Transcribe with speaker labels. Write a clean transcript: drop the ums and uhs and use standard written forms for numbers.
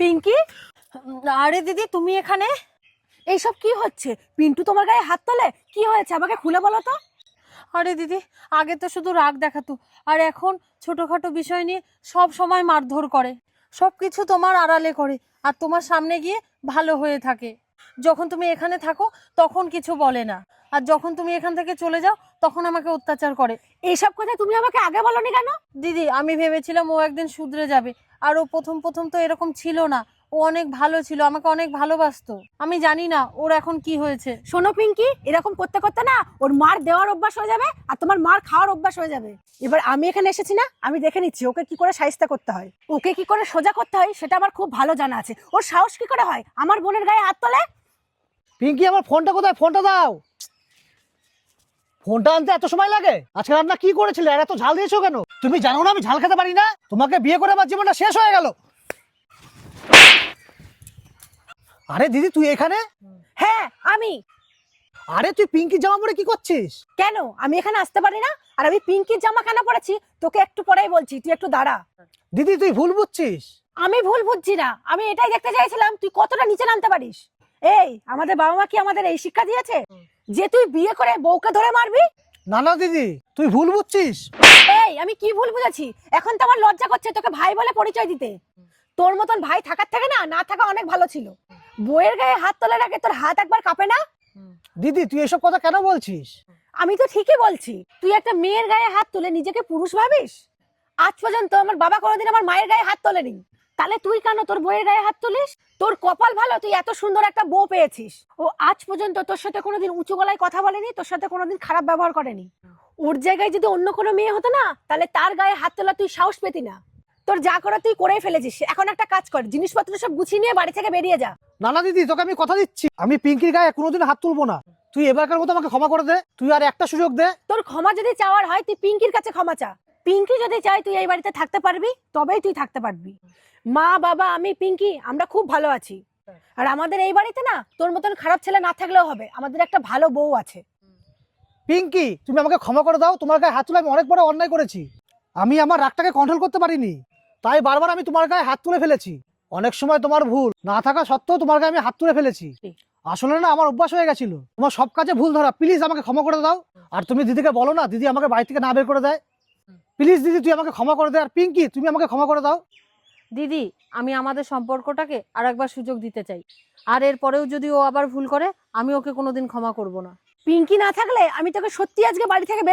Speaker 1: পিঙ্কি, আরে দিদি তুমি এখানে? এইসব কি হচ্ছে? পিন্টু তোমার গায়ে হাত তোলে, কি হয়েছে আমাকে খুলে বলো তো। আরে দিদি, আগে তো শুধু রাগ দেখাতো, আর এখন ছোটখাটো বিষয় নিয়ে সব সময় মারধর করে। সব কিছু তোমার আড়ালে করে, আর তোমার সামনে গিয়ে ভালো হয়ে থাকে। যখন তুমি এখানে থাকো তখন কিছু বলে না, আর যখন তুমি এখান থেকে চলে যাও তখন আমাকে অত্যাচার করে। এইসব কথা তুমি আমাকে আগে বলনি কেন? দিদি, আমি ভেবেছিলাম ও একদিন শুধরে যাবে, আর ও প্রথম প্রথম তো এরকম ছিল না। ও অনেক ভালো ছিল, আমাকে অনেক ভালোবাসতো। আমি জানি না ওর এখন কি হয়েছে। শোনো পিঙ্কি, এরকম করতে করতে না ওর মার দেওয়ার অভ্যাস হয়ে যাবে, আর তোমার মার খাওয়ার অভ্যাস হয়ে যাবে। এবার আমি এখানে এসেছি না, আমি দেখে নিচ্ছি ওকে কি করে শায়েস্তা করতে হয়, ওকে কি করে সোজা করতে হয় সেটা আমার খুব ভালো জানা আছে। ওর সাহস কি করে হয় আমার বোনের গায়ে হাত তোলে?
Speaker 2: পিঙ্কি, আমার ফোনটা কোথায়? ফোনটা দাও। ফোনটা আনতে এত সময় লাগে? আজকে রান্না কি করেছিলে আর এত ঝাল দিয়েছো কেন? তুমি জানো না আমি ঝাল খেতে পারি না? তোমাকে বিয়ে করে আমার জীবনটা শেষ হয়ে গেল। আরে দিদি, তুই এখানে?
Speaker 1: হ্যাঁ আমি।
Speaker 2: আরে তুই পিঙ্কি জামা পরে কি করছিস?
Speaker 1: কেন আমি এখানে আসতে পারি না? আর আমি পিঙ্কির জামা কেন পরেছি তোকে একটু পরেই বলছি, তুই একটু দাঁড়া।
Speaker 2: দিদি, তুই ভুল বুঝছিস।
Speaker 1: আমি ভুল বুঝছি না, আমি এটাই দেখতে চাইছিলাম তুই কতটা নিচে নামতে পারিস। এই আমাদের বাবা মা কি আমাদের এই শিক্ষা দিয়েছে যে তুই বিয়ে করে বউকে ধরে মারবি?
Speaker 2: না না দিদি, তুই ভুল বুঝছিস।
Speaker 1: এই আমি কি ভুল বুঝেছি? এখন তো আমার লজ্জা করছে তোকে ভাই বলে পরিচয় দিতে। তোর মতন ভাই থাকার থেকে না না থাকা অনেক ভালো ছিল। বউয়ের গায়ে হাত তোলার আগে তোর হাত একবার কাঁপে না?
Speaker 2: দিদি, তুই এসব কথা কেন বলছিস?
Speaker 1: আমি তো ঠিকই বলছি। তুই একটা মেয়ের গায়ে হাত তুলে নিজেকে পুরুষ ভাবিস? আজ পর্যন্ত আমার বাবা কোনোদিন আমার মায়ের গায়ে হাত তোলেনি, তাহলে তুই কেন তোর বউয়ের গায়ে হাত তুলিস? তোর কপাল ভালো, তুই এত সুন্দর একটা বউ পেয়েছিস। ও আজ পর্যন্ত তোর সাথে কোনোদিন উঁচু গলায় কথা বলেনি, তোর সাথে কোনোদিন খারাপ ব্যবহার করেনি। ওর জায়গায় যদি অন্য কোনো মেয়ে হতো না, তাহলে তার গায়ে হাত তোলা তুই সাহস পেতি না। তোর যা করা তুই করেই ফেলেছিস। এখন একটা কাজ কর, জিনিসপত্র সব গুছিয়ে নিয়ে বাড়ি থেকে বেরিয়ে যা।
Speaker 2: না না দিদি, তোকে আমি কথা দিচ্ছি, আমি পিঙ্কির গায়ে কোনোদিন হাত তুলবো না। তুই এবারকার মতো আমাকে ক্ষমা করে দে, তুই আর একটা সুযোগ দে।
Speaker 1: তোর ক্ষমা যদি চাওয়ার হয় তুই পিঙ্কির কাছে ক্ষমা চা। পিঙ্কি যদি চাই তুই এই বাড়িতে থাকতে পারবি, তবেই তুই থাকতে পারবি। মা বাবা আমি পিঙ্কি আমরা খুব ভালো আছি। আর আমাদের এই বাড়িতে না তোর মতন খারাপ ছেলে না থাকলেও হবে, আমাদের একটা ভালো বউ আছে।
Speaker 2: পিঙ্কি, তুমি আমাকে ক্ষমা করে দাও, তোমার গায়ে হাত তুলে আমি অনেক বড় অন্যায় করেছি। আমি আমার রাগটাকে কন্ট্রোল করতে পারিনি, তাই বারবার আমি তোমার গায়ে হাত তুলে ফেলেছি। অনেক সময় তোমার ভুল না থাকা সত্ত্বেও তোমার গায়ে আমি হাত তুলে ফেলেছি। আসলে না আমার অভ্যাস হয়ে গেছিল তোমার সব কাজে ভুল ধরা। প্লিজ আমাকে ক্ষমা করে দাও। আর তুমি দিদিকে বলো না, দিদি আমাকে বাড়ি থেকে না বের করে দেয়। প্লিজ দিদি, তুই আমাকে ক্ষমা করে দে। আর পিঙ্কি, তুমি আমাকে ক্ষমা করে দাও।
Speaker 3: দিদি, আমি আমাদের সম্পর্কটাকে আর একবার সুযোগ দিতে চাই, আর এরপরেও যদি ও আবার ভুল করে আমি ওকে কোনোদিন ক্ষমা করব না।
Speaker 1: পিঙ্কি না থাকলে আমি তোকে সত্যি আজকে বাড়ি থেকে বের